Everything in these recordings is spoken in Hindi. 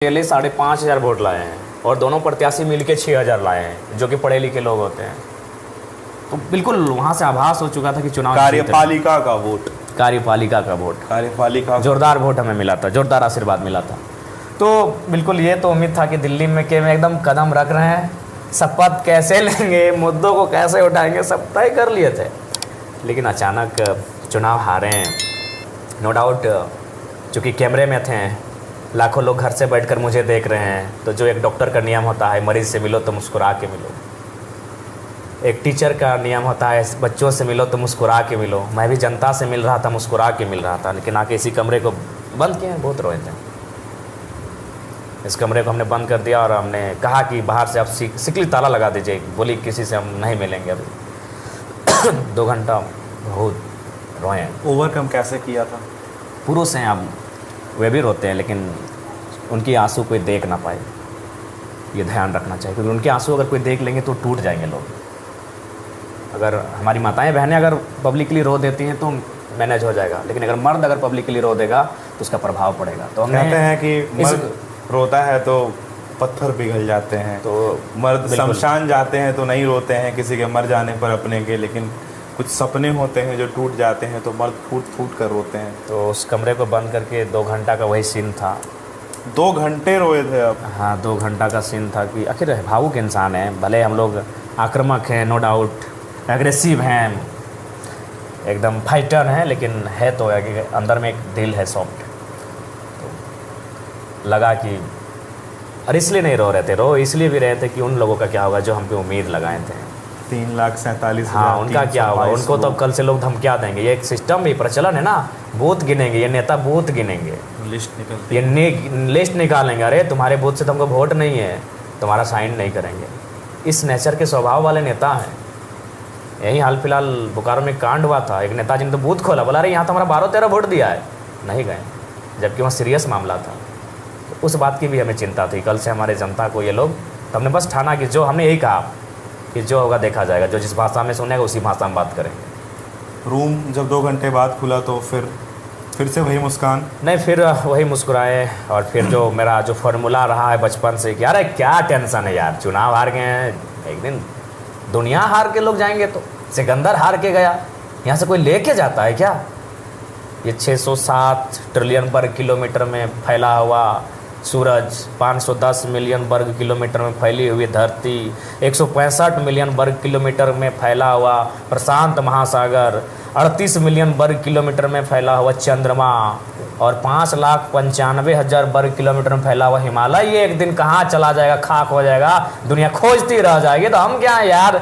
के लिए 5,500 वोट लाए हैं और दोनों प्रत्याशी मिलके 6,000 लाए हैं, जो कि पढ़े लिखे लोग होते हैं। तो बिल्कुल वहाँ से आभास हो चुका था कि चुनाव कार्यपालिका का वोट जोरदार वोट हमें मिला था, जोरदार आशीर्वाद मिला था। तो बिल्कुल ये तो उम्मीद था कि दिल्ली में के में एकदम कदम रख रहे हैं, शपथ कैसे लेंगे, मुद्दों को कैसे उठाएंगे, सब तय कर लिए थे। लेकिन अचानक चुनाव हारे हैं, नो डाउट। चूँकि कैमरे में थे, लाखों लोग घर से बैठकर मुझे देख रहे हैं, तो जो एक डॉक्टर का नियम होता है, मरीज़ से मिलो तो मुस्कुरा के मिलो, एक टीचर का नियम होता है, बच्चों से मिलो तो मुस्कुरा के मिलो। मैं भी जनता से मिल रहा था, मुस्कुरा के मिल रहा था, लेकिन आके इसी कमरे को बंद किया, बहुत रोए थे। इस कमरे को हमने बंद कर दिया और हमने कहा कि बाहर से आप सिकली ताला लगा दीजिए। बोली किसी से हम नहीं मिलेंगे अभी। 2 घंटा बहुत रोए। ओवरकम कैसे किया था? पुरुष हैं, अब वे भी रोते हैं, लेकिन उनकी आंसू कोई देख ना पाए, ये ध्यान रखना चाहिए, क्योंकि उनके आंसू अगर कोई देख लेंगे तो टूट जाएंगे लोग। अगर हमारी माताएं बहनें अगर पब्लिकली रो देती हैं तो मैनेज हो जाएगा, लेकिन अगर मर्द अगर पब्लिकली रो देगा तो उसका प्रभाव पड़ेगा। तो हम कहते हैं कि मर्द रोता है तो पत्थर पिघल जाते हैं, तो मर्द शमशान जाते हैं तो नहीं रोते हैं किसी के मर जाने पर अपने के, लेकिन कुछ सपने होते हैं जो टूट जाते हैं तो मर्द फूट फूट कर रोते हैं। तो उस कमरे को बंद करके 2 घंटा का वही सीन था। 2 घंटे रोए थे अब? हाँ, 2 घंटा का सीन था कि आखिर भावुक इंसान है, भले हम लोग आक्रामक हैं, नो डाउट, एग्रेसिव हैं, एकदम फाइटर हैं, लेकिन है तो अंदर में एक दिल है सॉफ्ट। तो लगा कि और इसलिए नहीं रो रहे थे, रो इसलिए भी रहे थे कि उन लोगों का क्या होगा जो हम पे उम्मीद लगाए थे। 3,47,000। हाँ, उनका क्या होगा? उनको तो कल से लोग धमकिया देंगे। ये एक सिस्टम भी प्रचलन है ना, बूथ गिनेंगे, ये नेता बूथ गिनेंगे, लिस्ट निकालेंगे। अरे तुम्हारे बूथ से तुमको वोट नहीं है, तुम्हारा साइन नहीं करेंगे। इस नेचर के स्वभाव वाले नेता हैं। यही हाल फिलहाल बोकारो में कांड हुआ था, एक नेताजी ने तो बूथ खोला, बोला अरे यहाँ तो हमारा 12-13 वोट दिया है, नहीं गए, जबकि वहाँ सीरियस मामला था। तो उस बात की भी हमें चिंता थी कल से हमारे जनता को ये लोग। तो हमने बस ठाना कि जो हमने यही कहा कि जो होगा देखा जाएगा, जो जिस भाषा में सुनेगा उसी भाषा में बात करेंगे। रूम जब 2 घंटे बाद खुला तो फिर से वही मुस्कान? नहीं, फिर वही मुस्कुराए। और फिर जो मेरा जो फार्मूला रहा है बचपन से कि अरे क्या टेंशन है यार, चुनाव हार गए हैं, एक दिन दुनिया हार के लोग जाएंगे, तो सिकंदर हार के गया, यहाँ से कोई लेके जाता है क्या? ये 607 ट्रिलियन वर्ग किलोमीटर में फैला हुआ सूरज, 510 मिलियन वर्ग किलोमीटर में फैली हुई धरती, 165 मिलियन वर्ग किलोमीटर में फैला हुआ प्रशांत महासागर, 38 मिलियन वर्ग किलोमीटर में फैला हुआ चंद्रमा और 5,95,000 वर्ग किलोमीटर में फैला हुआ हिमालय, ये एक दिन कहाँ चला जाएगा, खाक हो जाएगा, दुनिया खोजती रह जाएगी। तो हम क्या है यार,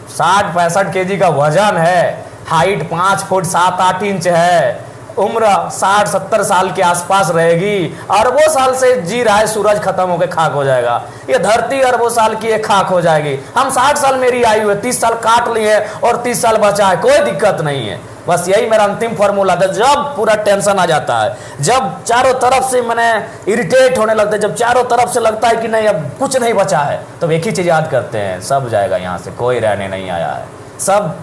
60-65 केजी का वजन है, हाइट 5 फुट 7-8 इंच है, उम्र 60-70 साल के आसपास रहेगी, अरबों साल से जी रहा है, सूरज खत्म होकर खाक हो जाएगा, ये धरती अरबों साल की एक खाक हो जाएगी। हम 60 साल मेरी आयु है, 30 साल काट लिए है और 30 साल बचा है, कोई दिक्कत नहीं है। बस यही मेरा अंतिम फार्मूला था। जब पूरा टेंशन आ जाता है, जब चारों तरफ से मैंने इरिटेट होने लगता है, जब चारों तरफ से लगता है कि नहीं अब कुछ नहीं बचा है, तो एक ही चीज़ याद करते हैं, सब जाएगा यहाँ से, कोई रहने नहीं आया है, सब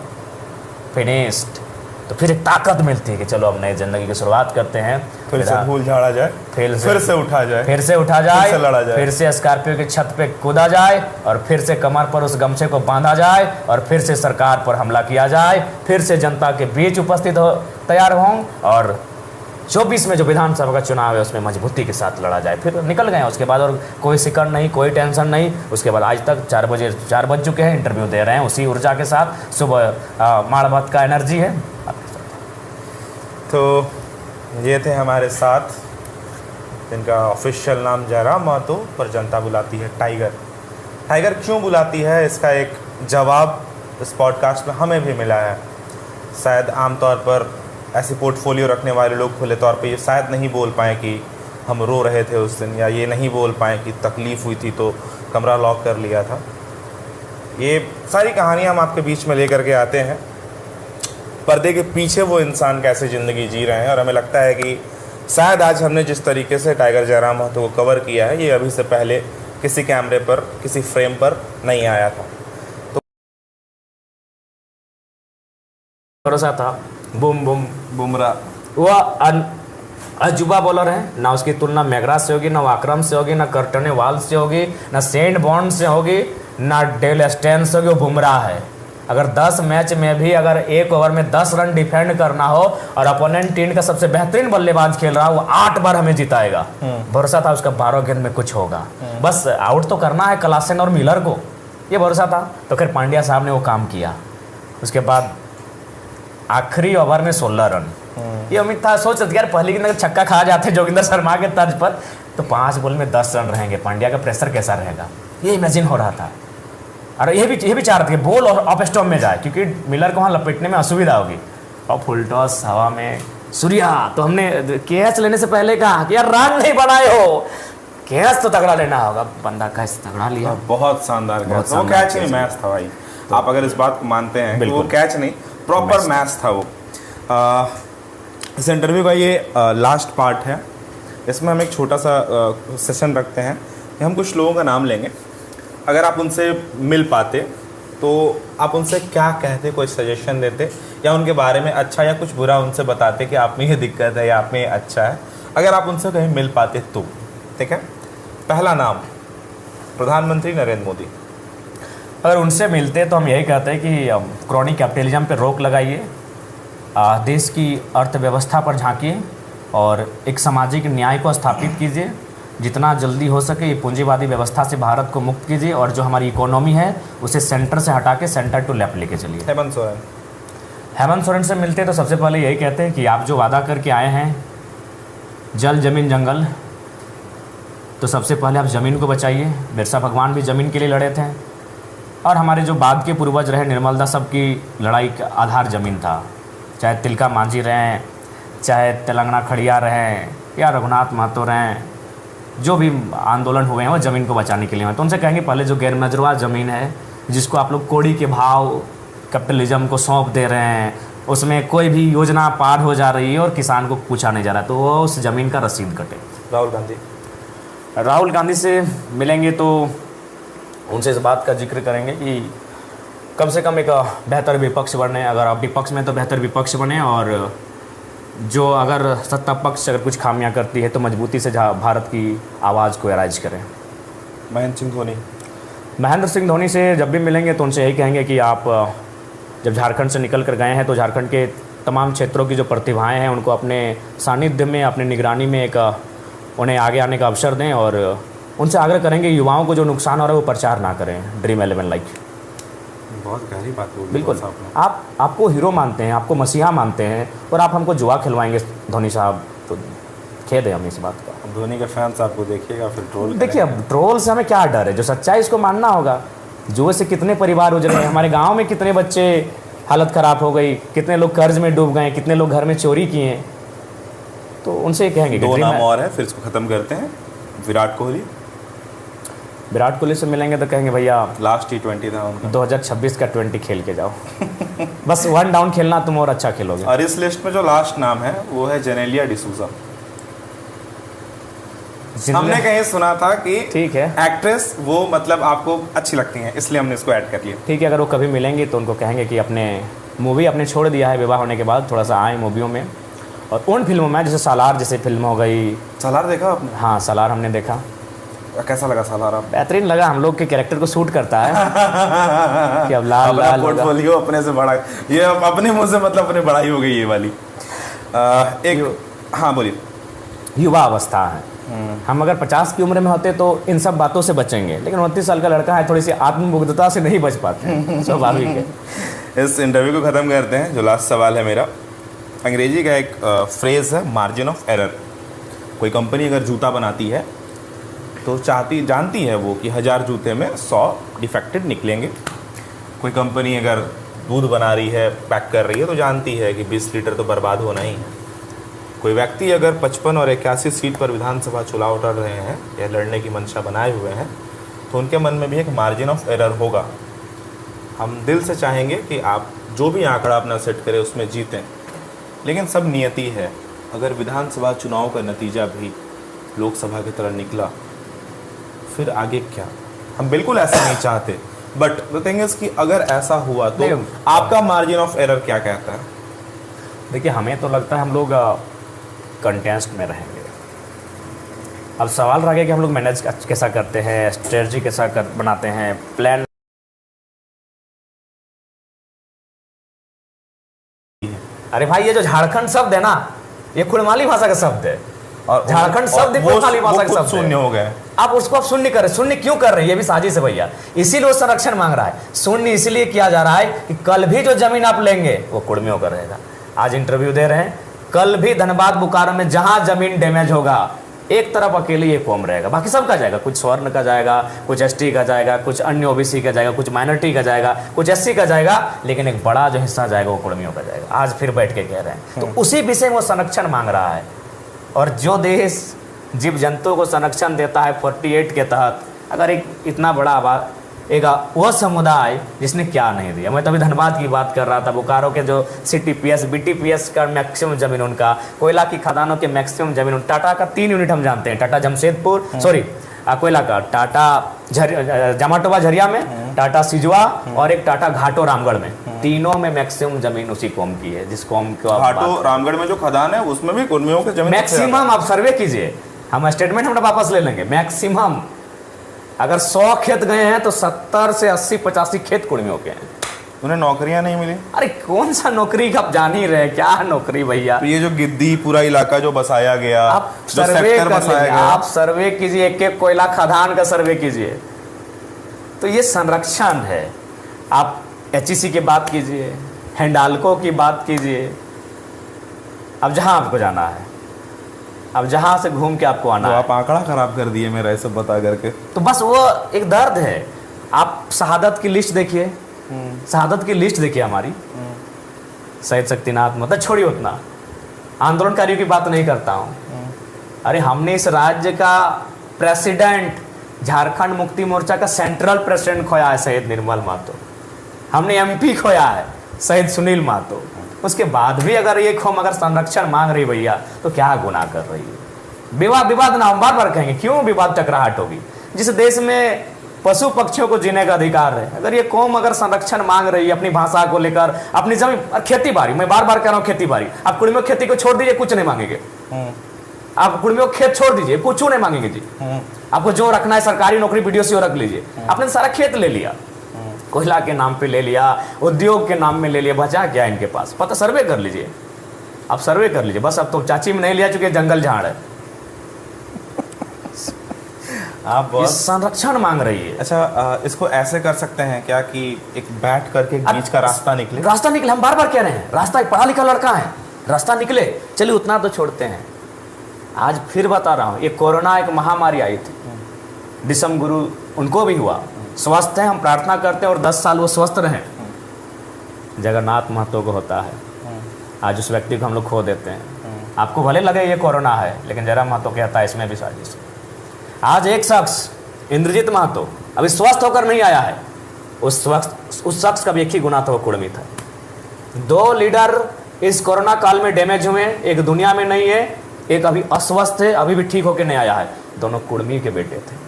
फिनिश्ड। तो फिर एक ताकत मिलती है कि चलो अब नई ज़िंदगी की शुरुआत करते हैं, फिर से भूल झाड़ा जाए, फिर से उठा जाए, फिर से उठा जाए, फिर से लड़ा जाए, फिर से स्कॉर्पियो की छत पे कूदा जाए और फिर से कमर पर उस गमछे को बांधा जाए और फिर से सरकार पर हमला किया जाए, फिर से जनता के बीच उपस्थित हो तैयार हों और 24 में जो विधानसभा का चुनाव है उसमें मजबूती के साथ लड़ा जाए। फिर निकल गए उसके बाद, और कोई सिकड़ नहीं, कोई टेंशन नहीं। उसके बाद आज तक 4 बज चुके हैं, इंटरव्यू दे रहे हैं उसी ऊर्जा के साथ, सुबह माड़भत का एनर्जी है। तो ये थे हमारे साथ, जिनका ऑफिशियल नाम जयराम महतो, पर जनता बुलाती है टाइगर। टाइगर क्यों बुलाती है, इसका एक जवाब इस पॉडकास्ट में हमें भी मिला है। शायद आमतौर पर ऐसे पोर्टफोलियो रखने वाले लोग खुले तौर पे ये शायद नहीं बोल पाएँ कि हम रो रहे थे उस दिन, या ये नहीं बोल पाएँ कि तकलीफ़ हुई थी तो कमरा लॉक कर लिया था। ये सारी कहानियाँ हम आपके बीच में लेकर के आते हैं, पर्दे के पीछे वो इंसान कैसे ज़िंदगी जी रहे हैं। और हमें लगता है कि शायद आज हमने जिस तरीके से टाइगर जयराम महतो को कवर किया है, ये अभी से पहले किसी कैमरे पर, किसी फ्रेम पर नहीं आया था। तो भरोसा था, बूम बूम बुमराह वह अजूबा बॉलर है, ना उसकी तुलना मैकग्रा से होगी, ना वाक्रम से होगी, ना कर्टने वाल से होगी, ना सेंट बॉन्ड से होगी, ना डेल स्टेन से होगी, वो बुमराह है। अगर 10 मैच में भी अगर एक ओवर में 10 रन डिफेंड करना हो और अपोनेंट टीम का सबसे बेहतरीन बल्लेबाज खेल रहा हो, वो 8 बार हमें जिताएगा। भरोसा था उसका 12 गेंद में कुछ होगा, बस आउट तो करना है क्लासेन और मिलर को, ये भरोसा था। तो फिर पांड्या साहब ने वो काम किया। उसके बाद आखिरी ओवर में 16 रन, ये उम्मीद था, सोच रहे यार पहले की छक्का खा जाते जोगिंदर शर्मा के तर्ज पर, तो 5 बॉल में 10 रन रहेंगे, पांड्या का प्रेशर कैसा रहेगा, ये इमेजिन हो रहा था। और ये भी चाह रहे थे कि बॉल और ऑफ स्टॉप में जाए, क्योंकि मिलर को वहाँ लपेटने में असुविधा होगी। और फुल टॉस हवा में सूर्या, तो हमने कैच लेने से पहले कहा कि यार रन नहीं बनाए हो, कैच तो तगड़ा लेना होगा, बंदा कैच तगड़ा लिया, बहुत शानदार कैच। वो कैच नहीं मैच था भाई, आप अगर इस बात को मानते हैं कि वो कैच नहीं प्रॉपर मैच था वो। इस इंटरव्यू का ये लास्ट पार्ट है, इसमें हम एक छोटा सा सेशन रखते हैं कि हम कुछ लोगों का नाम लेंगे, अगर आप उनसे मिल पाते तो आप उनसे क्या कहते, कोई सजेशन देते, या उनके बारे में अच्छा या कुछ बुरा उनसे बताते कि आप में ये दिक्कत है या आप में ये अच्छा है, अगर आप उनसे कहीं मिल पाते तो। ठीक है, पहला नाम प्रधानमंत्री नरेंद्र मोदी। अगर उनसे मिलते तो हम यही कहते हैं कि क्रोनी कैपिटलिज्म पे रोक लगाइए, देश की अर्थव्यवस्था पर झांकिए और एक सामाजिक न्याय को स्थापित कीजिए, जितना जल्दी हो सके ये पूंजीवादी व्यवस्था से भारत को मुक्त कीजिए, और जो हमारी इकोनॉमी है उसे सेंटर से हटा के सेंटर टू लेफ्ट लेके चलिए। हेमंत सोरेन से मिलते तो सबसे पहले यही कहते हैं कि आप जो वादा करके आए हैं जल जमीन जंगल, तो सबसे पहले आप ज़मीन को बचाइए। बिरसा भगवान भी ज़मीन के लिए लड़े थे, और हमारे जो बाद के पूर्वज रहे निर्मल दास, सबकी लड़ाई का आधार ज़मीन था। चाहे तिलका मांझी रहें, चाहे तेलंगाना खड़िया रहें, या रघुनाथ महतो रहें, जो भी आंदोलन हुए हैं वो ज़मीन को बचाने के लिए हैं। तो उनसे कहेंगे पहले जो गैर नजरवा ज़मीन है, जिसको आप लोग कौड़ी के भाव कैपिटलिज्म को सौंप दे रहे हैं, उसमें कोई भी योजना पार हो जा रही है और किसान को पूछा नहीं जा रहा, तो वो उस ज़मीन का रसीद कटे। राहुल गांधी से मिलेंगे तो उनसे इस बात का जिक्र करेंगे कि कम से कम एक बेहतर विपक्ष बने, अगर आप विपक्ष में तो बेहतर विपक्ष बने, और जो अगर सत्ता पक्ष अगर कुछ खामियां करती है तो मजबूती से भारत की आवाज़ को राइज करें। महेंद्र सिंह धोनी से जब भी मिलेंगे तो उनसे यही कहेंगे कि आप जब झारखंड से निकल कर गए हैं तो झारखंड के तमाम क्षेत्रों की जो प्रतिभाएं हैं उनको अपने सानिध्य में, अपने निगरानी में एक उन्हें आगे आने का अवसर दें, और उनसे आग्रह करेंगे युवाओं को जो नुकसान हो रहा है वो प्रचार ना करें। ड्रीम 11 लाइक बहुत गहरी बात बोली। बिल्कुल, आपको हीरो मानते हैं, आपको मसीहा मानते हैं, और आप हमको जुआ खिलवाएंगे धोनी साहब, तो खेद है हमें इस बात का। धोनी के फैंस आपको देखिएगा फिर ट्रोल देखिए, अब ट्रोल से हमें क्या डर है, जो सच्चाई इसको मानना होगा। जुए से कितने परिवार उजड़े हैं, हमारे गाँव में कितने बच्चे हालत ख़राब हो गई, कितने लोग कर्ज में डूब गए, कितने लोग घर में चोरी किए, तो उनसे कहेंगे। 2 नाम और है, फिर इसको ख़त्म करते हैं। विराट कोहली से मिलेंगे तो कहेंगे भैया लास्ट T20 था उनका, 2026 का 20 खेल के जाओ बस 1 डाउन खेलना, तुम और अच्छा खेलोगे। और इस लिस्ट में जो लास्ट नाम है वो है जेनेलिया डिसूजा। हमने कहीं सुना था कि ठीक है एक्ट्रेस वो मतलब आपको अच्छी लगती हैं, इसलिए हमने इसको ऐड कर लिया। ठीक है, अगर वो कभी मिलेंगे तो उनको कहेंगे कि अपने मूवी अपने छोड़ दिया है विवाह होने के बाद, थोड़ा सा आए मूवियों में, और उन फिल्मों में जैसे सालार जैसे फिल्म हो गई। सालार देखा आपने? हाँ, सालार हमने देखा। कैसा लगा सालार? आप बेहतरीन लगा, हम लोग के कैरेक्टर को सूट करता है कि अब लाल लाल पोर्टफोलियो अपने से बड़ा, ये अपने मुंह से मतलब अपने बड़ाई हो गई ये वाली। हाँ बोलिए। युवा अवस्था है, हम अगर 50 की उम्र में होते तो इन सब बातों से बचेंगे, लेकिन 29 साल का लड़का है, थोड़ी सी आत्ममुग्धता से नहीं बच पाते, स्वाभाविक है। इस इंटरव्यू को ख़त्म करते हैं। जो लास्ट सवाल है मेरा, अंग्रेजी का एक फ्रेज़ है मार्जिन ऑफ एरर। कोई कंपनी अगर जूता बनाती है तो जानती है वो कि 1000 जूते में 100 डिफेक्टेड निकलेंगे। कोई कंपनी अगर दूध बना रही है, पैक कर रही है, तो जानती है कि 20 लीटर तो बर्बाद होना ही है। कोई व्यक्ति अगर 55 और 81 सीट पर विधानसभा चुनाव लड़ रहे हैं या लड़ने की मंशा बनाए हुए हैं, तो उनके मन में भी एक मार्जिन ऑफ एरर होगा। हम दिल से चाहेंगे कि आप जो भी आंकड़ा अपना सेट करें उसमें जीतें, लेकिन सब नियति है। अगर विधानसभा चुनाव का नतीजा भी लोकसभा की तरह निकला, फिर आगे क्या? हम बिल्कुल ऐसा नहीं चाहते, बट द थिंग इज कि अगर ऐसा हुआ तो आपका मार्जिन ऑफ एरर क्या कहता है? देखिए, हमें तो लगता है हम लोग कंटेंस्ट में रहेंगे। अब सवाल रह गया कि हम लोग मैनेज कैसा करते हैं, स्ट्रेटजी कैसा बनाते हैं, प्लान। अरे भाई ये जो झारखंड शब्द है ना, ये कुड़माली भाषा का शब्द है, और झारखंड शब्द कुड़माली भाषा का शब्द शून्य हो गए। आप उसको आप शून्य कर रहे, शून्य क्यों कर रहे हैं? ये भी साजिश है भैया, इसीलिए वो संरक्षण मांग रहा है। शून्य इसीलिए किया जा रहा है कि कल भी जो जमीन आप लेंगे वो कुड़मियों का रहेगा। आज इंटरव्यू दे रहे हैं, कल भी धनबाद बोकारो में जहां जमीन डैमेज होगा, एक तरफ अकेले ये कौम रहेगा, बाकी सब का जाएगा। कुछ स्वर्ण का जाएगा, कुछ एसटी का जाएगा, कुछ अन्य ओबीसी का जाएगा, कुछ माइनॉरिटी का जाएगा, कुछ एससी का जाएगा, लेकिन एक बड़ा जो हिस्सा जाएगा वो कुड़मियों का जाएगा। आज फिर बैठ के कह रहे हैं, तो उसी विषय में वो संरक्षण मांग रहा है। और जो देश जीव जंतु को संरक्षण देता है 48 के तहत, अगर एक इतना बड़ा आबाद एक वह समुदाय जिसने क्या नहीं दिया। मैं तभी धनबाद की बात कर रहा था, बोकारो के जो सीटीपीएस बीटीपीएस का मैक्सिमम जमीन उनका, कोयला की खदानों के मैक्सिमम जमीन, टाटा का 3 यूनिट हम जानते हैं, टाटा जमशेदपुर सॉरी कोयला का, टाटा जमाटोबा झरिया में, टाटा सिजवा और एक टाटा घाटो रामगढ़ में, तीनों में मैक्सिमम जमीन उसी कौम की है, जिस कौम को घाटो रामगढ़ में जो खदान है उसमें भी कुड़मियों की जमीन मैक्सिमम। आप सर्वे कीजिए, हम स्टेटमेंट हम वापस ले लेंगे। मैक्सिमम अगर 100 खेत गए हैं तो 70 से 80-85 खेत कुड़मियों के हैं। उन्हें नौकरियां नहीं मिली। अरे कौन सा नौकरी का आप जान ही रहे, क्या नौकरी भैया। तो ये जो गिद्दी पूरा इलाका जो बसाया गया, आप सर्वे कर लीजिए, आप सर्वे कीजिए, एक एक कोयला खदान का सर्वे कीजिए, तो ये संरक्षण है। आप एचईसी की बात कीजिए, हिंडाल्को की बात कीजिए, अब जहां आपको जाना है, अब जहां से घूम के आपको आना तो है। आप आंकड़ा खराब कर दिए मेरा ये सब बता करके। तो बस वो एक दर्द है। आप शहादत की लिस्ट देखिए, शहादत की लिस्ट देखिए हमारी, शहीद शक्तिनाथ मतलब छोड़िए, उतना आंदोलनकारियों की बात नहीं करता हूँ। अरे हमने इस राज्य का प्रेसिडेंट, झारखंड मुक्ति मोर्चा का सेंट्रल प्रेसिडेंट खोया है शहीद निर्मल महतो, हमने एमपी खोया है शहीद सुनील महतो। उसके बाद भी अगर ये कौम अगर संरक्षण मांग रही भैया, तो क्या गुनाह कर रही है? विवाद ना, हम बार बार कहेंगे, क्यों विवाद टकराहट होगी? जिस देश में पशु पक्षियों को जीने का अधिकार है, अगर ये कौम अगर संरक्षण मांग रही है अपनी भाषा को लेकर, अपनी जमीन और खेती बाड़ी, मैं बार बार कह रहा हूँ खेती बाड़ी, आप कुड़मियों खेती को छोड़ दीजिए, कुछ नहीं मांगेंगे। आप कुड़मियों खेत छोड़ दीजिए, कुछ नहीं मांगेंगे जी। आपको जो रखना है सरकारी नौकरी बीडीओ रख लीजिए, आपने सारा खेत ले लिया, कोयला के नाम पे ले लिया, उद्योग के नाम में ले लिया, बचा क्या इनके पास? पता सर्वे कर लीजिए, आप सर्वे कर लीजिए। बस अब तो चाची में नहीं लिया चुके जंगल झाड़ है। आप संरक्षण मांग रही है। अच्छा, इसको ऐसे कर सकते हैं क्या कि एक बैठ करके बीच का रास्ता निकले? रास्ता निकले, हम बार बार कह रहे हैं, रास्ता पढ़ा लिखा लड़का है, रास्ता निकले। चलिए उतना तो छोड़ते हैं, आज फिर बता रहा हूँ, ये कोरोना एक महामारी आई थी, दिसम गुरु उनको भी हुआ, स्वस्थ हैं, हम प्रार्थना करते हैं और 10 साल वो स्वस्थ रहें। जगन्नाथ महतो को होता है, आज उस व्यक्ति को हम लोग खो देते हैं। आपको भले लगे ये कोरोना है, लेकिन जयराम महतो कहता है इसमें भी साजिश है। आज एक शख्स इंद्रजीत महतो अभी स्वस्थ होकर नहीं आया है, उस शख्स का भी एक ही गुना था, वो कुड़मी था। 2 लीडर इस कोरोना काल में डैमेज हुए, एक दुनिया में नहीं है, एक अभी अस्वस्थ है, अभी भी ठीक होकर नहीं आया है, दोनों कुड़मी के बेटे थे।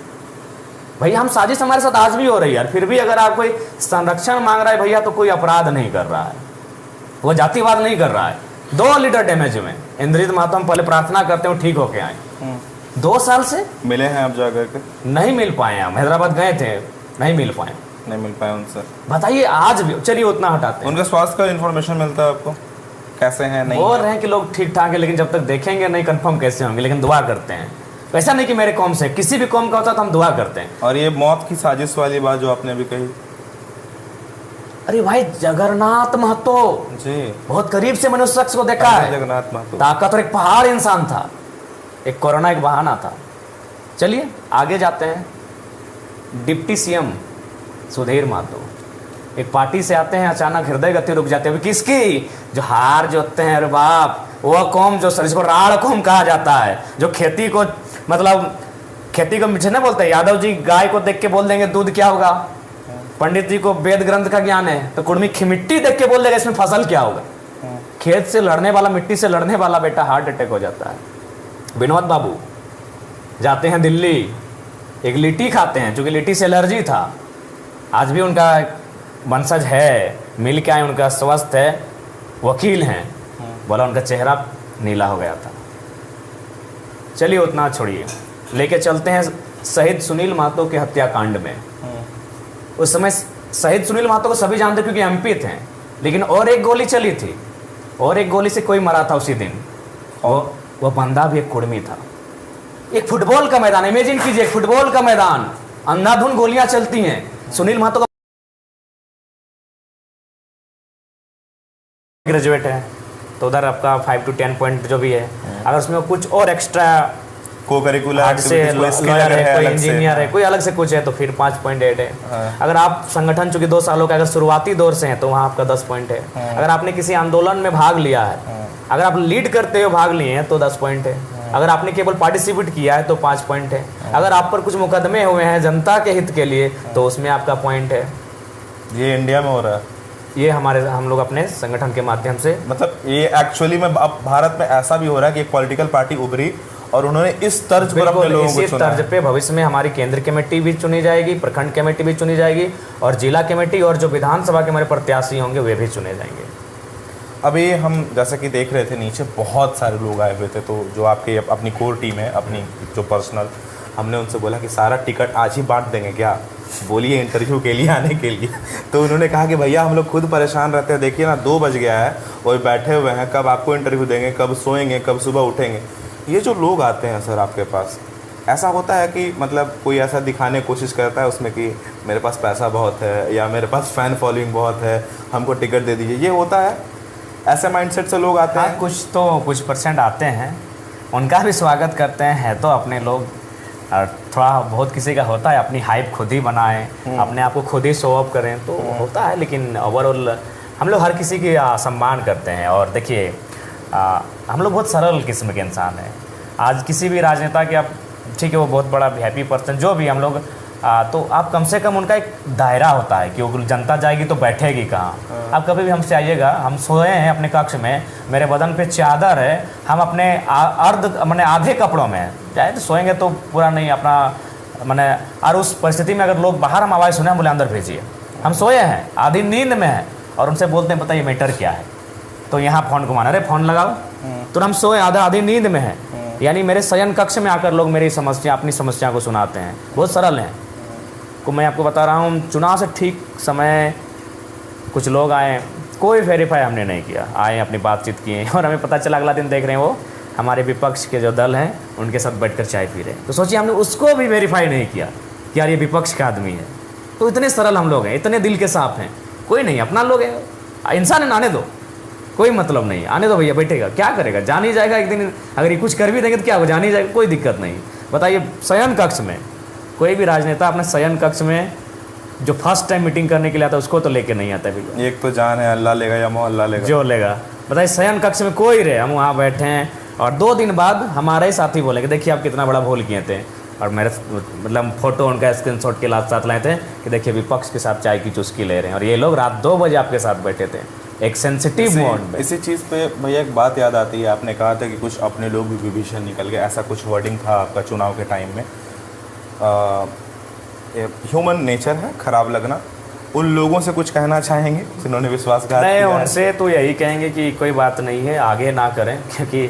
भैया हम साजिश हमारे साथ आज भी हो रही है, फिर भी अगर आप कोई संरक्षण मांग रहा है भैया, तो कोई अपराध नहीं कर रहा है, वो जातिवाद नहीं कर रहा है। 2 लीडर डैमेज हुए, इंद्रजीत महतो हम पहले प्रार्थना करते हैं ठीक होके आए। 2 साल से मिले हैं आप जाकर के? नहीं मिल पाए, हम हैदराबाद गए थे, नहीं मिल पाए उनसे। बताइए आज भी, चलिए उतना हटाते हैं। उनका स्वास्थ्य का इन्फॉर्मेशन मिलता है आपको, कैसे हैं? नहीं बोल रहे हैं कि लोग ठीक ठाक है, लेकिन जब तक देखेंगे नहीं कंफर्म कैसे होंगे, लेकिन दुआ करते हैं। ऐसा नहीं कि मेरे कौम से, किसी भी कौम का होता तो हम दुआ करते हैं। और ये मौत की साजिश वाली बात जो आपने भी कही, अरे भाई जगन्नाथ महतो जी, बहुत करीब से मैंने उस शख्स को देखा है। जगन्नाथ महतो ताकतवर एक पहाड़ इंसान था, एक कोरोना एक बहाना था। चलिए आगे जाते हैं। डिप्टी सीएम सुधीर महतो एक पार्टी से आते हैं, अचानक हृदय गति रुक जाती है। किसकी? जो हार जोतते हैं, अरे बाप, वह कौम जो जिसको राड़ कौम कहा जाता है, जो खेती को मतलब खेती को मीठे ना बोलते हैं। यादव जी गाय को देख के बोल देंगे दूध क्या होगा, पंडित जी को वेद ग्रंथ का ज्ञान है, तो कुड़मी मिट्टी देख के बोल देगा इसमें फसल क्या होगा। खेत से लड़ने वाला, मिट्टी से लड़ने वाला बेटा हार्ट अटैक हो जाता है। विनोद बाबू जाते हैं दिल्ली, एक लिट्टी खाते हैं, चूंकि लिट्टी से एलर्जी था, आज भी उनका वंशज है, मिल के आए, उनका स्वस्थ है, वकील हैं, बोला उनका चेहरा नीला हो गया था। चलिए उतना छोड़िए, लेके चलते हैं शहीद सुनील महतो के हत्याकांड में। उस समय शहीद सुनील महतो को सभी जानते क्योंकि एमपी थे, लेकिन और एक गोली चली थी, और एक गोली से कोई मरा था उसी दिन, और वह बंदा भी एक कुर्मी था। एक फुटबॉल का मैदान, इमेजिन कीजिए, एक फुटबॉल का मैदान, अंधाधुंध गोलियां चलती हैं। सुनील महतो का ग्रेजुएट है, तो उधर आपका 5 to 10 पॉइंट जो भी है, अगर उसमें कुछ और एक्स्ट्रा को करिकुलर से लॉयर है, कोई इंजीनियर है, कोई अलग से कुछ है, तो फिर 5 पॉइंट ऐड है। अगर आप संगठन चूंकि 2 सालों का अगर शुरुआती दौर से हैं तो वहाँ आपका 10 पॉइंट है। अगर आपने किसी आंदोलन में भाग लिया है, अगर आप लीड करते हुए भाग लिए हैं तो 10 पॉइंट है। अगर आपने केवल पार्टिसिपेट किया है तो 5 पॉइंट है। अगर आप पर कुछ मुकदमे हुए हैं जनता के हित के लिए तो उसमें आपका पॉइंट है। ये इंडिया में हो रहा है, ये हम लोग अपने संगठन के माध्यम से, मतलब ये एक्चुअली में अब भारत में ऐसा भी हो रहा है कि एक पॉलिटिकल पार्टी उभरी और उन्होंने इस तर्ज पर अपने लोगों को चुना। तर्ज पे भविष्य में हमारी केंद्र कमेटी भी चुनी जाएगी, प्रखंड कमेटी भी चुनी जाएगी, और जिला कमेटी और जो विधानसभा के हमारे प्रत्याशी होंगे वे भी चुने जाएंगे। अभी हम जैसे कि देख रहे थे नीचे बहुत सारे लोग आए हुए थे, तो जो आपके अपनी कोर टीम है, अपनी जो पर्सनल, हमने उनसे बोला कि सारा टिकट आज ही बांट देंगे क्या, बोलिए इंटरव्यू के लिए आने के लिए। तो उन्होंने कहा कि भैया हम लोग खुद परेशान रहते हैं, देखिए ना 2 बज गया है और बैठे हुए हैं, कब आपको इंटरव्यू देंगे, कब सोएंगे, कब सुबह उठेंगे। ये जो लोग आते हैं सर आपके पास, ऐसा होता है कि मतलब कोई ऐसा दिखाने की कोशिश करता है उसमें कि मेरे पास पैसा बहुत है या मेरे पास फ़ैन फॉलोइंग बहुत है, हमको टिकट दे दीजिए, ये होता है? ऐसे माइंडसेट से लोग आते हैं? कुछ परसेंट आते हैं, उनका भी स्वागत करते हैं, तो अपने लोग, और थोड़ा बहुत किसी का होता है अपनी हाइप खुद ही बनाएं, अपने आप को खुद ही शो ऑफ करें, तो होता है। लेकिन ओवरऑल हम लोग हर किसी की सम्मान करते हैं। और देखिए हम लोग बहुत सरल किस्म के इंसान हैं। आज किसी भी राजनेता के आप, ठीक है वो बहुत बड़ा वीआईपी पर्सन जो भी हम लोग, तो आप कम से कम उनका एक दायरा होता है कि वो जनता जाएगी तो बैठेगी कहाँ। आप कभी भी हमसे आइएगा, हम सोए हैं अपने कक्ष में, मेरे बदन पे चादर है, हम अपने मैंने आधे कपड़ों में चाहे तो सोएंगे तो पूरा नहीं अपना मैंने, और उस परिस्थिति में अगर लोग बाहर हम आवाज़ सुने, हम बोले अंदर भेजिए, हम सोए हैं, आधी नींद में हैं, और उनसे बोलते हैं बताइए मैटर क्या है, तो यहाँ फ़ोन घुमाना, अरे फ़ोन लगाओ, तो हम सोए आधी नींद में हैं। यानी मेरे शयन कक्ष में आकर लोग मेरी समस्या, अपनी समस्या को सुनाते हैं, बहुत सरल हैं। को मैं आपको बता रहा हूँ, चुनाव से ठीक समय कुछ लोग आए, कोई वेरीफाई हमने नहीं किया, आए अपनी बातचीत किए, और हमें पता चला अगला दिन देख रहे हैं वो हमारे विपक्ष के जो दल हैं उनके साथ बैठकर चाय पी रहे हैं। तो सोचिए हमने उसको भी वेरीफाई नहीं किया कि यार ये विपक्ष का आदमी है। तो इतने सरल हम लोग हैं, इतने दिल के साफ हैं, कोई नहीं, अपना लोग है, इंसान है, आने दो, कोई मतलब नहीं, आने दो भैया, बैठेगा, क्या करेगा, जान ही जाएगा एक दिन, अगर ये कुछ कर भी देंगे तो क्या हो, जान ही जाएगा, कोई दिक्कत नहीं। बताइए शयन कक्ष में कोई भी राजनेता अपने शयन कक्ष में जो फर्स्ट टाइम मीटिंग करने के लिए आता है उसको तो लेके नहीं आता भैया। एक तो जान है, अल्लाह लेगा या अल्लाह लेगा, जो लेगा। बताइए शयन कक्ष में कोई रहे, हम वहाँ बैठे हैं, और 2 दिन बाद हमारे ही साथी बोलेंगे देखिए आप कितना बड़ा भूल किए थे, और मेरे मतलब फ़ोटो उनका स्क्रीनशॉट के साथ लाए थे कि देखिए विपक्ष के साथ चाय की चुस्की ले रहे हैं, और ये लोग रात 2 बजे आपके साथ बैठे थे एक सेंसिटिव मोड में। इसी चीज़ पे भैया एक बात याद आती है, आपने कहा था कि कुछ अपने लोग भी विभीषण निकल गए, ऐसा कुछ वर्डिंग था आपका चुनाव के टाइम में। ह्यूमन नेचर है ख़राब लगना, उन लोगों से कुछ कहना चाहेंगे जिन्होंने विश्वासघात किया? नहीं, उनसे तो यही कहेंगे कि कोई बात नहीं है, आगे ना करें, क्योंकि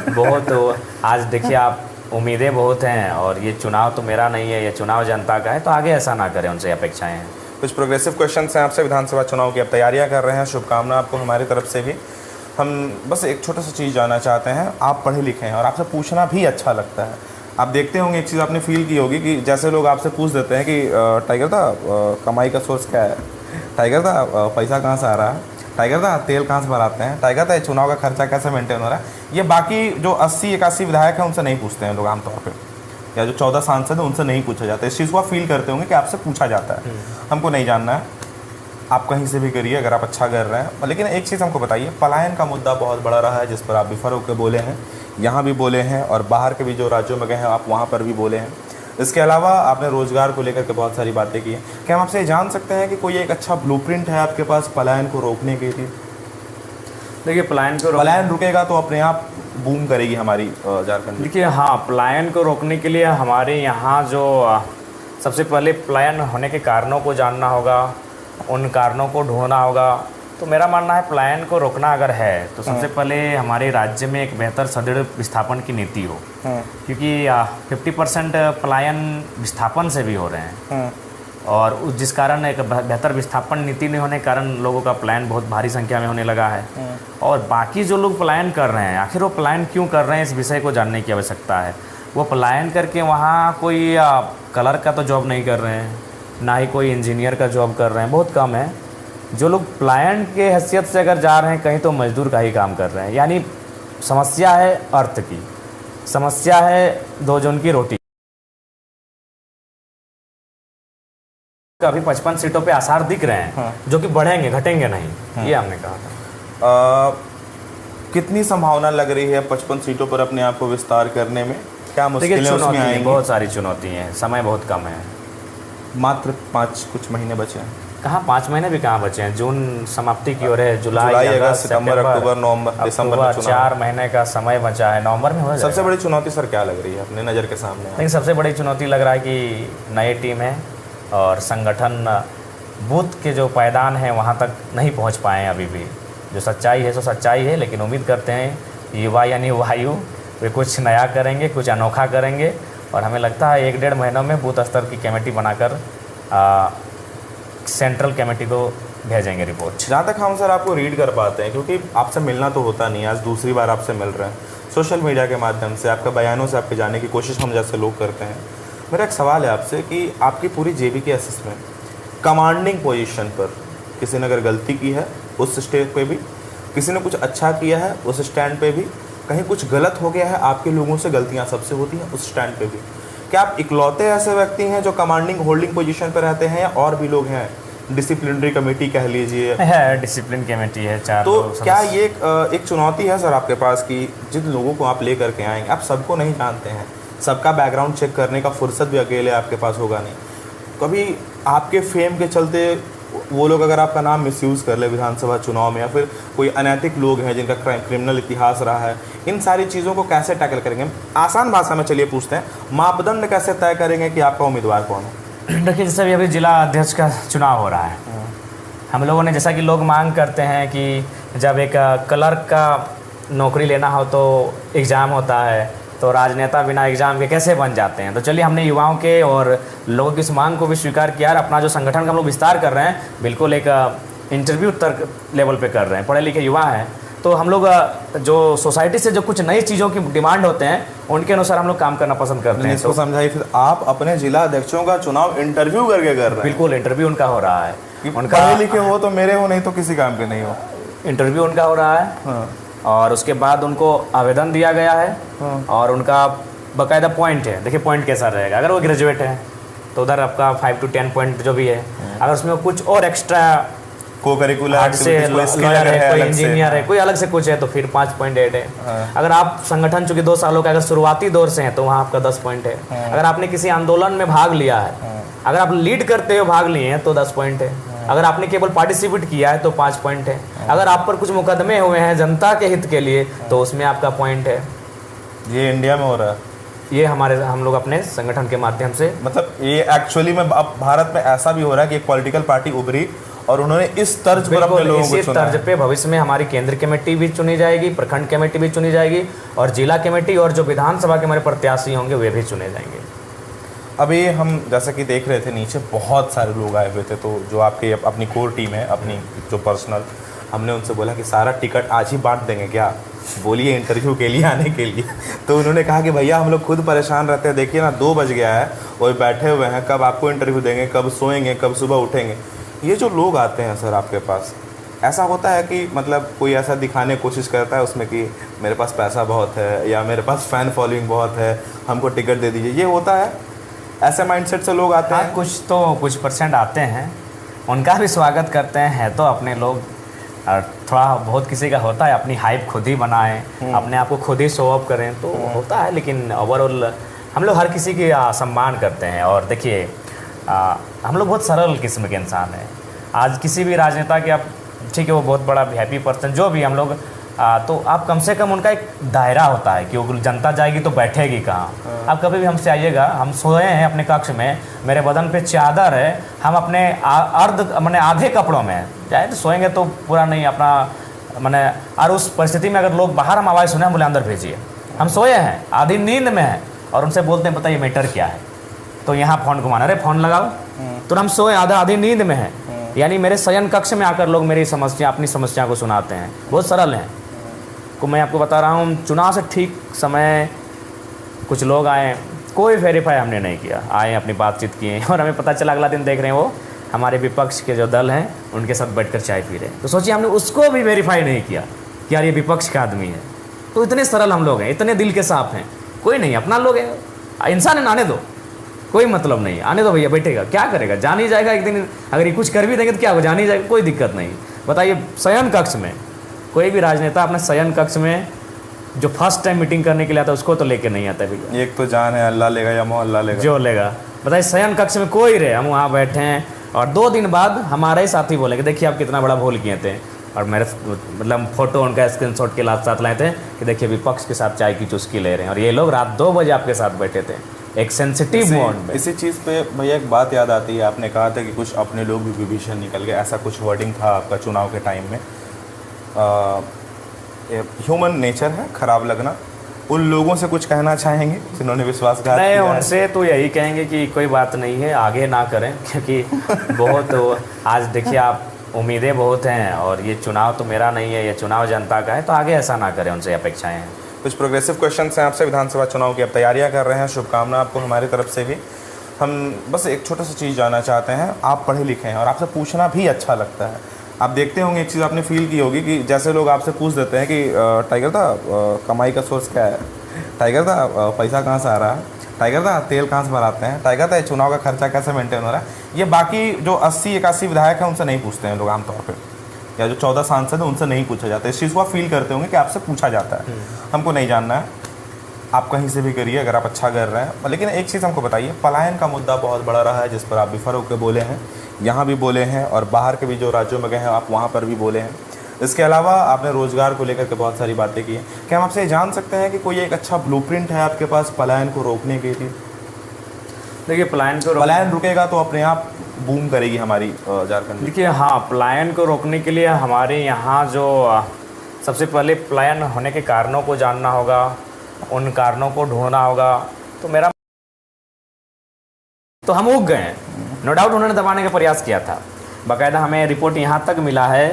बहुत आज देखिए आप, उम्मीदें बहुत हैं, और ये चुनाव तो मेरा नहीं है, ये चुनाव जनता का है, तो आगे ऐसा ना करें, उनसे अपेक्षाएं हैं। कुछ प्रोग्रेसिव क्वेश्चन हैं आपसे, विधानसभा चुनाव की अब तैयारियां कर रहे हैं, शुभकामना आपको हमारी तरफ से भी। हम बस एक छोटा सा चीज़ जानना चाहते हैं, आप पढ़े लिखे हैं और आपसे पूछना भी अच्छा लगता है। आप देखते होंगे एक चीज़ आपने फील की होगी कि जैसे लोग आपसे पूछ देते हैं कि टाइगर दा कमाई का सोर्स क्या है, टाइगर दा पैसा कहाँ से आ रहा है, टाइगर दा तेल कहाँ से भराते हैं, टाइगर दा चुनाव का खर्चा कैसे मेंटेन हो रहा है, ये बाकी जो 80-81 विधायक हैं उनसे नहीं पूछते हैं लोग आमतौर पर, या जो 14 सांसद हैं उनसे नहीं पूछा जाता। इस चीज़ को आप फील करते होंगे कि आपसे पूछा जाता है। हमको नहीं जानना है, आप कहीं से भी करिए अगर आप अच्छा कर रहे हैं। लेकिन एक चीज़ हमको बताइए, पलायन का मुद्दा बहुत बड़ा रहा है जिस पर आप बेफर होकर बोले हैं, यहाँ भी बोले हैं, और बाहर के भी जो राज्यों में गए हैं आप वहाँ पर भी बोले हैं। इसके अलावा आपने रोज़गार को लेकर के बहुत सारी बातें की हैं। क्या हम आपसे जान सकते हैं कि कोई एक अच्छा ब्लूप्रिंट है आपके पास पलायन को रोकने के लिए? देखिए पलायन रुकेगा तो अपने आप बूम करेगी हमारी झारखंड। देखिए हाँ, पलायन को रोकने के लिए हमारे यहाँ जो सबसे पहले पलायन होने के कारणों को जानना होगा, उन कारणों को ढूंढना होगा, तो मेरा मानना है पलायन को रोकना अगर है तो सबसे पहले हमारे राज्य में एक बेहतर सुदृढ़ विस्थापन की नीति हो, क्योंकि 50% पलायन विस्थापन से भी हो रहे हैं और जिस कारण एक बेहतर विस्थापन नीति नहीं होने के कारण लोगों का पलायन बहुत भारी संख्या में होने लगा है। और बाकी जो लोग पलायन कर रहे हैं, आखिर वो पलायन क्यों कर रहे हैं, इस विषय को जानने की आवश्यकता है। वो पलायन करके वहाँ कोई कलर का तो जॉब नहीं कर रहे हैं, ना ही कोई इंजीनियर का जॉब कर रहे हैं, बहुत कम है। जो लोग पलायन के हैसियत से अगर जा रहे हैं कहीं तो मजदूर का ही काम कर रहे हैं। यानी समस्या है अर्थ की, समस्या है 2 जन की रोटी। अभी 55 सीटों पे आसार दिख रहे हैं जो कि बढ़ेंगे, घटेंगे नहीं, ये हमने कहा था। कितनी संभावना लग रही है 55 सीटों पर अपने आप को विस्तार करने में? क्या मुश्किलें उसमें आएंगी? बहुत सारी चुनौती हैं, समय बहुत कम है, मात्र 5 कुछ महीने बचे हैं। कहाँ 5 महीने भी कहाँ बचे हैं, जून समाप्ति की ओर है, जुलाई अगस्त सितंबर अक्टूबर नवंबर दिसंबर में 4 महीने का समय बचा है, नवंबर में हो जाएगा। सबसे बड़ी चुनौती सर क्या लग रही है अपने नज़र के सामने? लेकिन सबसे बड़ी चुनौती लग रहा है कि नई टीम है और संगठन बूथ के जो पायदान हैं वहाँ तक नहीं पहुँच पाए हैं अभी भी। जो सच्चाई है सो सच्चाई है, लेकिन उम्मीद करते हैं युवा यानी वायु वे कुछ नया करेंगे, कुछ अनोखा करेंगे और हमें लगता है 1-1.5 महीनों में बूथ स्तर की कमेटी बनाकर सेंट्रल कमेटी को भेजेंगे रिपोर्ट। जहाँ तक हम सर आपको रीड कर पाते हैं, क्योंकि आपसे मिलना तो होता नहीं, आज दूसरी बार आपसे मिल रहे हैं, सोशल मीडिया के माध्यम से आपका बयानों से आपके जाने की कोशिश हम जैसे लोग करते हैं। मेरा एक सवाल है आपसे कि आपकी पूरी जेबी के एसेस में कमांडिंग पोजीशन पर किसी ने अगर गलती की है उस स्टेज पे भी, किसी ने कुछ अच्छा किया है उस स्टैंड पे भी, कहीं कुछ गलत हो गया है, आपके लोगों से गलतियाँ सबसे होती हैं उस स्टैंड पे भी, क्या आप इकलौते ऐसे व्यक्ति हैं जो कमांडिंग होल्डिंग पोजीशन पर रहते हैं या और भी लोग हैं? डिसिप्लिनरी कमेटी कह लीजिए है, डिसिप्लिन कमेटी है 4 तो क्या ये एक चुनौती है सर आपके पास कि जिन लोगों को आप लेकर के आएंगे, आप सबको नहीं जानते हैं, सबका बैकग्राउंड चेक करने का फुर्सत भी अकेले आपके पास होगा नहीं। कभी आपके फेम के चलते वो लोग अगर आपका नाम मिसयूज़ कर ले विधानसभा चुनाव में, या फिर कोई अनैतिक लोग हैं जिनका क्रिमिनल इतिहास रहा है, इन सारी चीज़ों को कैसे टैकल करेंगे? आसान भाषा में चलिए पूछते हैं, मापदंड कैसे तय करेंगे कि आपका उम्मीदवार कौन है? देखिए, जैसे अभी जिला अध्यक्ष का चुनाव हो रहा है, हम लोगों ने जैसा कि लोग मांग करते हैं कि जब एक क्लर्क का नौकरी लेना हो तो एग्ज़ाम होता है, तो राजनेता बिना एग्ज़ाम के कैसे बन जाते हैं। तो चलिए, हमने युवाओं के और लोगों की इस मांग को भी स्वीकार किया और अपना जो संगठन का हम लोग विस्तार कर रहे हैं, बिल्कुल एक इंटरव्यू तक लेवल पे कर रहे हैं। पढ़े लिखे युवा हैं तो हम लोग जो सोसाइटी से जो कुछ नई चीज़ों की डिमांड होते हैं उनके अनुसार हम लोग काम करना पसंद करते हैं। इसको समझाइए फिर, आप अपने जिला अध्यक्षों का चुनाव इंटरव्यू करके कर रहे हैं? बिल्कुल, इंटरव्यू उनका हो रहा है। उनका पढ़े लिखे हो तो मेरे हो, नहीं तो किसी काम के नहीं हो। इंटरव्यू उनका हो रहा है और उसके बाद उनको आवेदन दिया गया है और उनका बाकायदा पॉइंट है। देखिए पॉइंट कैसा रहेगा, अगर वो ग्रेजुएट है तो उधर आपका 5 to 10 पॉइंट जो भी है, अगर उसमें कुछ और एक्स्ट्रा को करिकुलर से लॉयर है, कोई इंजीनियर है, कोई अलग से कुछ है तो फिर 5 पॉइंट ऐड है। अगर आप संगठन चूंकि 2 सालों का अगर शुरुआती दौर से हैं तो वहाँ आपका 10 पॉइंट है। अगर आपने किसी आंदोलन में भाग लिया है, अगर आप लीड करते हुए भाग लिए हैं तो 10 पॉइंट है। अगर आपने केवल पार्टिसिपेट किया है तो 5 पॉइंट है। अगर आप पर कुछ मुकदमे हुए हैं जनता के हित के लिए तो उसमें आपका पॉइंट है। ये इंडिया में हो रहा है, ये हम लोग अपने संगठन के माध्यम से, मतलब ये एक्चुअली में अब भारत में ऐसा भी हो रहा है कि एक पॉलिटिकल पार्टी उभरी और उन्होंने इस तर्ज पर अपने लोगों को चुना। तर्ज पे भविष्य में हमारी केंद्र कमेटी भी चुनी जाएगी, प्रखंड कमेटी भी चुनी जाएगी और जिला कमेटी और जो विधानसभा के हमारे प्रत्याशी होंगे वे भी चुने जाएंगे। अभी हम जैसा कि देख रहे थे नीचे बहुत सारे लोग आए हुए थे, तो जो आपके अपनी कोर टीम है, अपनी जो पर्सनल, हमने उनसे बोला कि सारा टिकट आज ही बांट देंगे क्या, बोलिए इंटरव्यू के लिए आने के लिए। तो उन्होंने कहा कि भैया हम लोग खुद परेशान रहते हैं, देखिए ना 2 बज गया है, वो बैठे हुए हैं, कब आपको इंटरव्यू देंगे, कब सोएंगे, कब सुबह उठेंगे। ये जो लोग आते हैं सर आपके पास, ऐसा होता है कि मतलब कोई ऐसा दिखाने की कोशिश करता है उसमें कि मेरे पास पैसा बहुत है या मेरे पास फ़ैन फॉलोइंग बहुत है, हमको टिकट दे दीजिए, ये होता है? ऐसे माइंडसेट से लोग आते हैं? कुछ परसेंट आते हैं, उनका भी स्वागत करते हैं तो अपने लोग, और थोड़ा बहुत किसी का होता है अपनी हाइप खुद ही बनाएं, अपने आप को खुद ही शो ऑफ करें तो होता है, लेकिन ओवरऑल हम लोग हर किसी की सम्मान करते हैं। और देखिए हम लोग बहुत सरल किस्म के इंसान हैं। आज किसी भी राजनेता के आप, ठीक है वो बहुत बड़ा वीआईपी पर्सन जो भी, हम लोग तो आप कम से कम उनका एक दायरा होता है कि वो जनता जाएगी तो बैठेगी कहाँ। आप कभी भी हमसे आइएगा, हम सोए हैं अपने कक्ष में, मेरे बदन पे चादर है, हम अपने मैंने आधे कपड़ों में चाहे तो सोएंगे तो पूरा नहीं अपना मैंने, और उस परिस्थिति में अगर लोग बाहर हम आवाज़ सुने, हम बोले अंदर भेजिए, हम सोए हैं आधी नींद में हैं, और उनसे बोलते हैं बताइए मैटर क्या है, तो यहाँ फ़ोन घुमाना, अरे फ़ोन लगाओ, तो हम सोए आधी नींद में हैं। यानी मेरे शयन कक्ष में आकर लोग मेरी समस्या, अपनी समस्या को सुनाते हैं, बहुत सरल हैं। को मैं आपको बता रहा हूँ, चुनाव से ठीक समय कुछ लोग आए, कोई वेरीफाई हमने नहीं किया, आए अपनी बातचीत किए, और हमें पता चला अगला दिन देख रहे हैं वो हमारे विपक्ष के जो दल हैं उनके साथ बैठकर चाय पी रहे हैं। तो सोचिए हमने उसको भी वेरीफाई नहीं किया कि यार ये विपक्ष का आदमी है। तो इतने सरल हम लोग हैं, इतने दिल के साफ हैं, कोई नहीं, अपना लोग है, इंसान है, आने दो, कोई मतलब नहीं, आने दो भैया, बैठेगा, क्या करेगा, जान ही जाएगा एक दिन, अगर ये कुछ कर भी देंगे तो क्या होगा, जान ही जाएगा, कोई दिक्कत नहीं। बताइए शयन कक्ष में कोई भी राजनेता अपने शयन कक्ष में जो फर्स्ट टाइम मीटिंग करने के लिए आता है उसको तो लेके नहीं आता भैया। एक तो जान है, अल्लाह लेगा या मोहल्ला लेगा, जो लेगा। बताइए शयन कक्ष में कोई रहे, हम वहाँ बैठे हैं और 2 दिन बाद हमारे ही साथी बोले कि देखिए आप कितना बड़ा भूल किए थे, और मेरे मतलब फ़ोटो उनका स्क्रीनशॉट के साथ लाए थे कि देखिए विपक्ष के साथ चाय की चुस्की ले रहे हैं, और ये लोग रात 2 बजे आपके साथ बैठे थे एक सेंसिटिव मोड में। इसी चीज़ पे भैया एक बात याद आती है, आपने कहा था कि कुछ अपने लोग भी विभीषण निकल गए, ऐसा कुछ वर्डिंग था आपका चुनाव के टाइम में। ह्यूमन नेचर है ख़राब लगना। उन लोगों से कुछ कहना चाहेंगे जिन्होंने विश्वासघात नहीं किया? उनसे तो यही कहेंगे कि कोई बात नहीं है, आगे ना करें, क्योंकि बहुत आज देखिए आप उम्मीदें बहुत हैं, और ये चुनाव तो मेरा नहीं है, ये चुनाव जनता का है, तो आगे ऐसा ना करें, उनसे अपेक्षाएं हैं। कुछ प्रोग्रेसिव क्वेश्चंस हैं आपसे, विधानसभा चुनाव की अब तैयारियां कर रहे हैं, शुभकामना आपको हमारी तरफ से भी। हम बस एक छोटा सा चीज़ जानना चाहते हैं, आप पढ़े लिखे हैं और आपसे पूछना भी अच्छा लगता है। आप देखते होंगे, एक चीज़ आपने फील की होगी कि जैसे लोग आपसे पूछ देते हैं कि टाइगर था कमाई का सोर्स क्या है, टाइगर था पैसा कहाँ से आ रहा है, टाइगर था तेल कहाँ से भराते हैं, टाइगर था चुनाव का खर्चा कैसे मेंटेन हो रहा है। ये बाकी जो 80-81 विधायक हैं उनसे नहीं पूछते हैं लोग आमतौर पर, या जो 14 सांसद हैं उनसे नहीं पूछा जाता है। इस चीज़ को आप फील करते होंगे कि आपसे पूछा जाता है। हमको नहीं जानना है, आप कहीं से भी करिए अगर आप अच्छा कर रहे हैं। लेकिन एक चीज़ हमको बताइए, पलायन का मुद्दा बहुत बड़ा रहा है जिस पर आप बेफर होकर बोले हैं, यहाँ भी बोले हैं, और बाहर के भी जो राज्यों में गए हैं आप वहाँ पर भी बोले हैं। इसके अलावा आपने रोज़गार को लेकर के बहुत सारी बातें की हैं। क्या हम आपसे जान सकते हैं कि कोई एक अच्छा ब्लूप्रिंट है आपके पास पलायन को रोकने के लिए? देखिए पलायन रुकेगा तो अपने आप बूम करेगी हमारी झारखंड। देखिए हाँ, पलायन को रोकने के लिए हमारे यहाँ जो सबसे पहले पलायन होने के कारणों को जानना होगा, उन कारणों को ढूंढना होगा। तो हम उग गए हैं, नो डाउट उन्होंने दबाने का प्रयास किया था। बाकायदा हमें रिपोर्ट यहाँ तक मिला है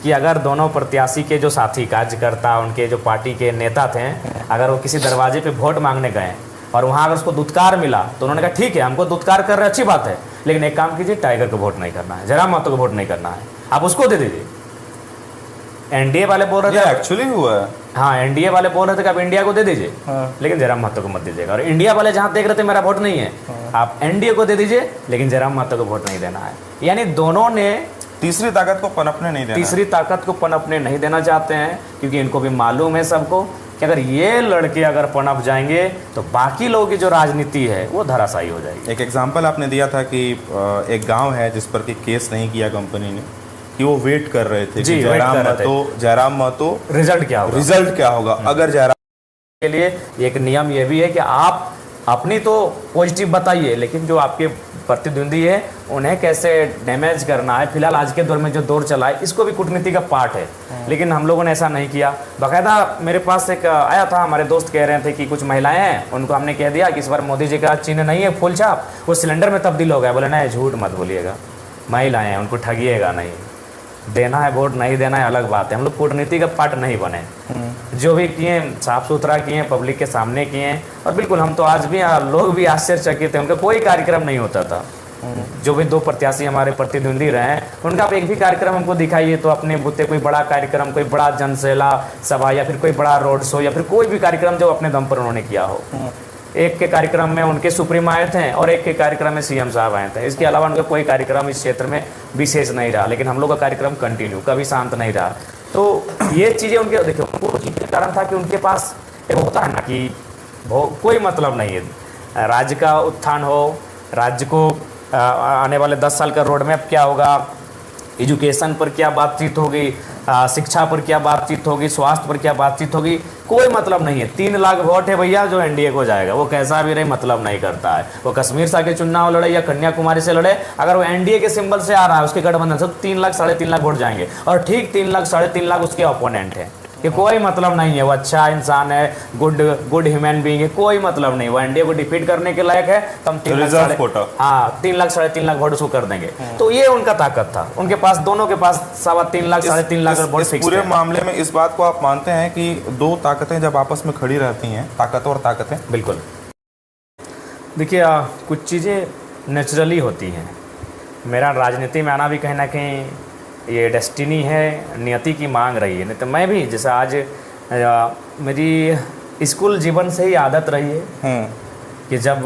कि अगर दोनों प्रत्याशी के जो साथी कार्यकर्ता, उनके जो पार्टी के नेता थे, अगर वो किसी दरवाजे पे वोट मांगने गए और वहाँ अगर उसको दुत्कार मिला तो उन्होंने कहा ठीक है, हमको दुत्कार कर रहे अच्छी बात है, लेकिन एक काम कीजिए, टाइगर को वोट नहीं करना है, जयराम महतो को वोट नहीं करना है, आप उसको दे दीजिए। एनडीए वाले बोल रहे थे, एक्चुअली हुआ है, हाँ एनडीए वाले बोल रहे थे कि आप इंडिया को दे दीजिए, लेकिन जयराम महतो को मत दीजिएगा। और इंडिया वाले जहाँ देख रहे थे मेरा वोट नहीं है, आप एनडीए को दे दीजिए, लेकिन जयराम महतो को वोट नहीं देना है। यानी दोनों ने तीसरी ताकत को पनपने नहीं देना, तीसरी ताकत को पनपने नहीं देना चाहते हैं, क्योंकि इनको भी मालूम है सबको कि अगर ये लड़के अगर पनप जाएंगे तो बाकी लोगों की जो राजनीति है वो धराशायी हो जाएगी। एक एग्जाम्पल आपने दिया था कि एक गांव है जिस पर कि केस नहीं किया कंपनी ने, कि वो वेट कर रहे थे कि जयराम महतो रिजल्ट क्या होगा। अगर जयराम के लिए एक नियम ये भी है कि आप अपनी तो पॉजिटिव बताइए, लेकिन जो आपके प्रतिद्वंदी है उन्हें कैसे डैमेज करना है। फिलहाल आज के दौर में जो दौर चला है इसको भी कूटनीति का पार्ट है, लेकिन हम लोगों ने ऐसा नहीं किया। बाकायदा मेरे पास एक आया था, हमारे दोस्त कह रहे थे कि कुछ महिलाएं हैं, उनको हमने कह दिया कि इस बार मोदी जी का चिन्ह नहीं है फूल छाप, वो सिलेंडर में तब्दील हो गया। बोले नहीं, झूठ मत बोलिएगा, महिलाएं हैं उनको ठगिएगा नहीं, देना है वोट, नहीं देना है अलग बात है। हम लोग कूटनीति का पार्ट नहीं बने, जो भी किए साफ सुथरा किए, पब्लिक के सामने किए। और बिल्कुल हम तो आज भी लोग भी आश्चर्यचकित थे, उनका कोई कार्यक्रम नहीं होता था। जो भी 2 प्रत्याशी हमारे प्रतिद्वंदी रहे उनका आप एक भी कार्यक्रम हमको दिखाइए तो अपने बुते कोई बड़ा कार्यक्रम, कोई बड़ा जनसेला सभा या फिर कोई बड़ा रोड शो या फिर कोई भी कार्यक्रम जो अपने दम पर उन्होंने किया हो। एक के कार्यक्रम में उनके सुप्रीम आए थे और एक के कार्यक्रम में सीएम साहब आए थे। इसके अलावा उनका कोई कार्यक्रम इस क्षेत्र में विशेष नहीं रहा, लेकिन हम लोग का कार्यक्रम कंटिन्यू, कभी शांत नहीं रहा। तो ये चीज़ें उनके देखिए, उनको जीतने का कारण था कि उनके पास एक होता है ना कि कोई मतलब नहीं है, राज्य का उत्थान हो, राज्य को आने वाले 10 साल का रोड मैप क्या होगा, एजुकेशन पर क्या बातचीत होगी, शिक्षा पर क्या बातचीत होगी, स्वास्थ्य पर क्या बातचीत होगी, कोई मतलब नहीं है। 3 लाख वोट है भैया, जो एनडीए को जाएगा, वो कैसा भी रहे मतलब नहीं करता है। वो कश्मीर से आके चुनाव लड़े या कन्याकुमारी से लड़े, अगर वो एनडीए के सिंबल से आ रहा है, उसके गठबंधन से, 3 लाख 3.5 लाख वोट जाएंगे। और ठीक 3 लाख 3.5 लाख उसके अपोनेंट है, कि कोई मतलब नहीं है, वो अच्छा इंसान है, गुड ह्यूमन बीइंग है, कोई मतलब नहीं। वो एनडीए को डिफीट करने के लायक है, तो हम 3 लाख 3.5 लाख वोट उसको कर देंगे। तो ये उनका ताकत था, उनके पास, दोनों के पास 3.25 लाख 3.5 लाख वोट फिक्स। पूरे मामले में इस बात को आप मानते हैं कि 2 ताकतें जब आपस में खड़ी रहती हैं, ताकतवर ताकतें? बिल्कुल। देखिए, कुछ चीज़ें नेचुरली होती हैं। मेरा राजनीति में आना भी कहीं ना कहीं ये डेस्टिनी है, नियति की मांग रही है। नहीं तो मैं भी, जैसे आज मेरी स्कूल जीवन से ही आदत रही है कि जब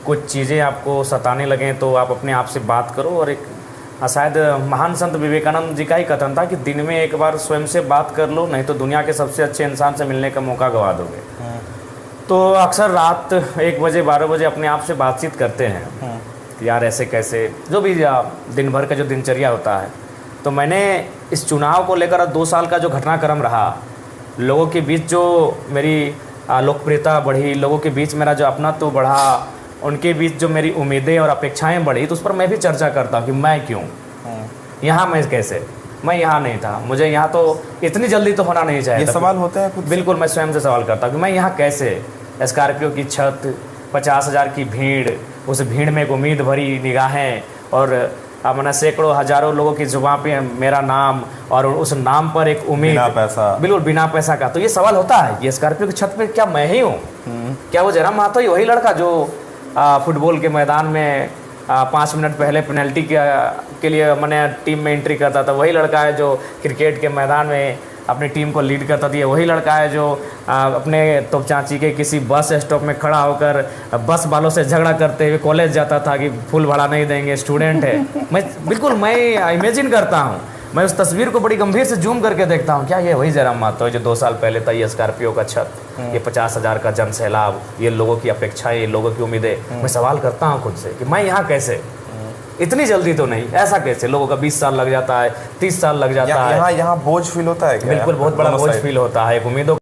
कुछ चीज़ें आपको सताने लगें तो आप अपने आप से बात करो। और एक शायद महान संत विवेकानंद जी का ही कथन था कि दिन में एक बार स्वयं से बात कर लो, नहीं तो दुनिया के सबसे अच्छे इंसान से मिलने का मौका गवा दोगे। तो अक्सर रात 1 बजे 12 बजे अपने आप से बातचीत करते हैं, यार ऐसे कैसे, जो भी दिन भर का जो दिनचर्या होता है। तो मैंने इस चुनाव को लेकर 2 साल का जो घटनाक्रम रहा, लोगों के बीच जो मेरी लोकप्रियता बढ़ी, लोगों के बीच मेरा जो अपनात्व बढ़ा, उनके बीच जो मेरी उम्मीदें और अपेक्षाएं बढ़ी, तो उस पर मैं भी चर्चा करता हूँ कि मैं क्यों यहाँ, मैं कैसे, मैं यहाँ नहीं था, मुझे यहाँ तो इतनी जल्दी तो होना नहीं चाहिए। ये सवाल होता है खुद? बिल्कुल, मैं स्वयं से सवाल करता हूँ कि मैं यहाँ कैसे। स्कॉर्पियो की छत, 50,000 की भीड़, उस भीड़ में एक उम्मीद भरी निगाहें, और मैंने सैकड़ों हजारों लोगों की जुबान पे मेरा नाम, और उस नाम पर एक उम्मीद, बिना पैसा, बिल्कुल बिना पैसा का। तो ये सवाल होता है, ये स्कॉर्पियो की छत पे क्या मैं ही हूँ? क्या वो जयराम महतो ही वही लड़का जो फुटबॉल के मैदान में 5 मिनट पहले पेनल्टी के लिए मैंने टीम में एंट्री करता था? वही लड़का है जो क्रिकेट के मैदान में अपनी टीम को लीड करता था? वही लड़का है जो अपने तोपचांची के किसी बस स्टॉप में खड़ा होकर बस वालों से झगड़ा करते हुए कॉलेज जाता था कि फुल भाड़ा नहीं देंगे, स्टूडेंट है। मैं इमेजिन करता हूँ, मैं उस तस्वीर को बड़ी गंभीर से जूम करके देखता हूँ, क्या ये वही जयराम महतो है जो 2 साल पहले था? ये स्कॉर्पियो का छत, ये 50,000 का जन सैलाब, ये लोगों की अपेक्षाएं, ये लोगों की उम्मीदें। मैं सवाल करता हूँ खुद से कि मैं यहाँ कैसे, इतनी जल्दी तो नहीं, ऐसा कैसे? लोगों का 20 साल लग जाता है, 30 साल लग जाता है। यहाँ बोझ फील होता है क्या? बिल्कुल, बहुत बड़ा बोझ फील होता है। एक उम्मीदों